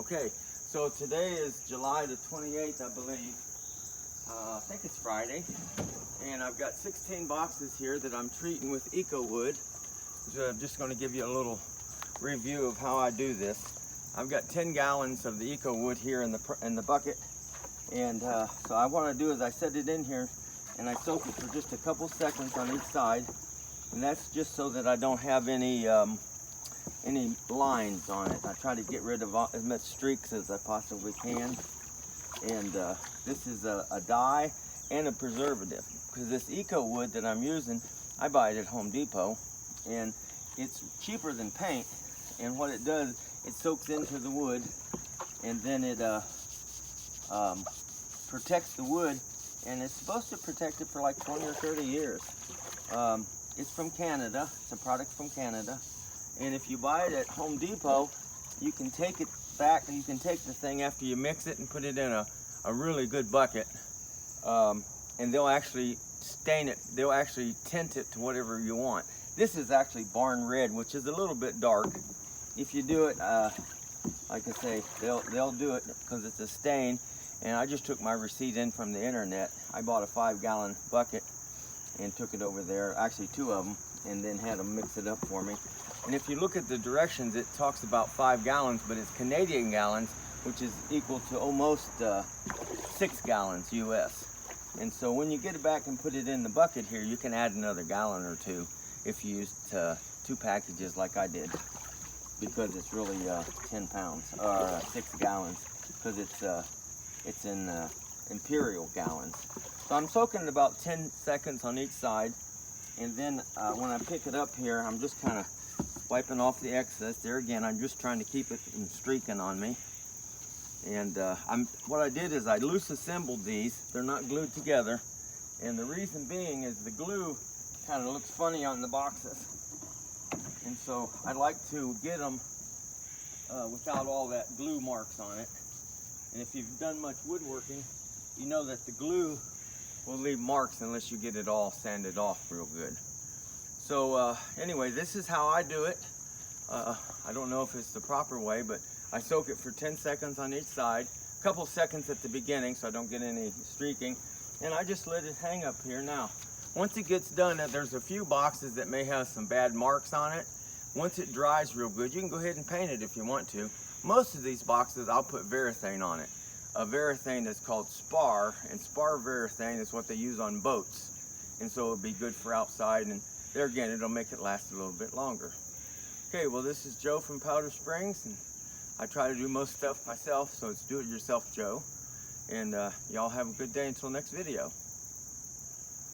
Okay, so today is July the 28th, I believe. I think it's Friday. And I've got 16 boxes here that I'm treating with EcoWood. So I'm just going to give you a little review of how I do this. I've got 10 gallons of the EcoWood here in the bucket. And so what I do is I set it in here and I soak it for just a couple seconds on each side. And that's just so that I don't have any lines on it. I try to get rid of as much streaks as I possibly can. And this is a dye and a preservative, because this EcoWood that I'm using, I buy it at Home Depot, and it's cheaper than paint. And what it does, it soaks into the wood, and then it protects the wood, and it's supposed to protect it for like 20 or 30 years. It's from Canada. It's a product from Canada. And if you buy it at Home Depot, you can take it back, and you can take the thing after you mix it and put it in a really good bucket. And they'll actually stain it, they'll actually tint it to whatever you want. This is actually Barn Red, which is a little bit dark. If you do it, like I say, they'll do it because it's a stain. And I just took my receipt in from the internet. I bought a 5-gallon bucket and took it over there, actually 2 of them, and then had them mix it up for me. And if you look at the directions, it talks about 5 gallons, but it's Canadian gallons, which is equal to almost 6 gallons US. And so when you get it back and put it in the bucket here, you can add another gallon or 2 if you used 2 packages like I did, because it's really 10 pounds, or 6 gallons, because it's in imperial gallons. So I'm soaking it about 10 seconds on each side, and then when I pick it up here, I'm just kind of wiping off the excess. There again, I'm just trying to keep it from streaking on me. And what I did is I loose assembled these. They're not glued together, and the reason being is the glue kind of looks funny on the boxes, and so I like to get them without all that glue marks on it. And if you've done much woodworking, you know that the glue will leave marks unless you get it all sanded off real good. So anyway, this is how I do it. I don't know if it's the proper way, but I soak it for 10 seconds on each side, a couple seconds at the beginning so I don't get any streaking, and I just let it hang up here. Now, once it gets done, there's a few boxes that may have some bad marks on it. Once it dries real good, you can go ahead and paint it if you want to. Most of these boxes, I'll put Varathane on it. A Varathane is called Spar, and Spar Varathane is what they use on boats. And so it'll be good for outside, and there again, it'll make it last a little bit longer. Okay, well, this is Joe from Powder Springs, and I try to do most stuff myself, so it's do-it-yourself Joe. And y'all have a good day until next video.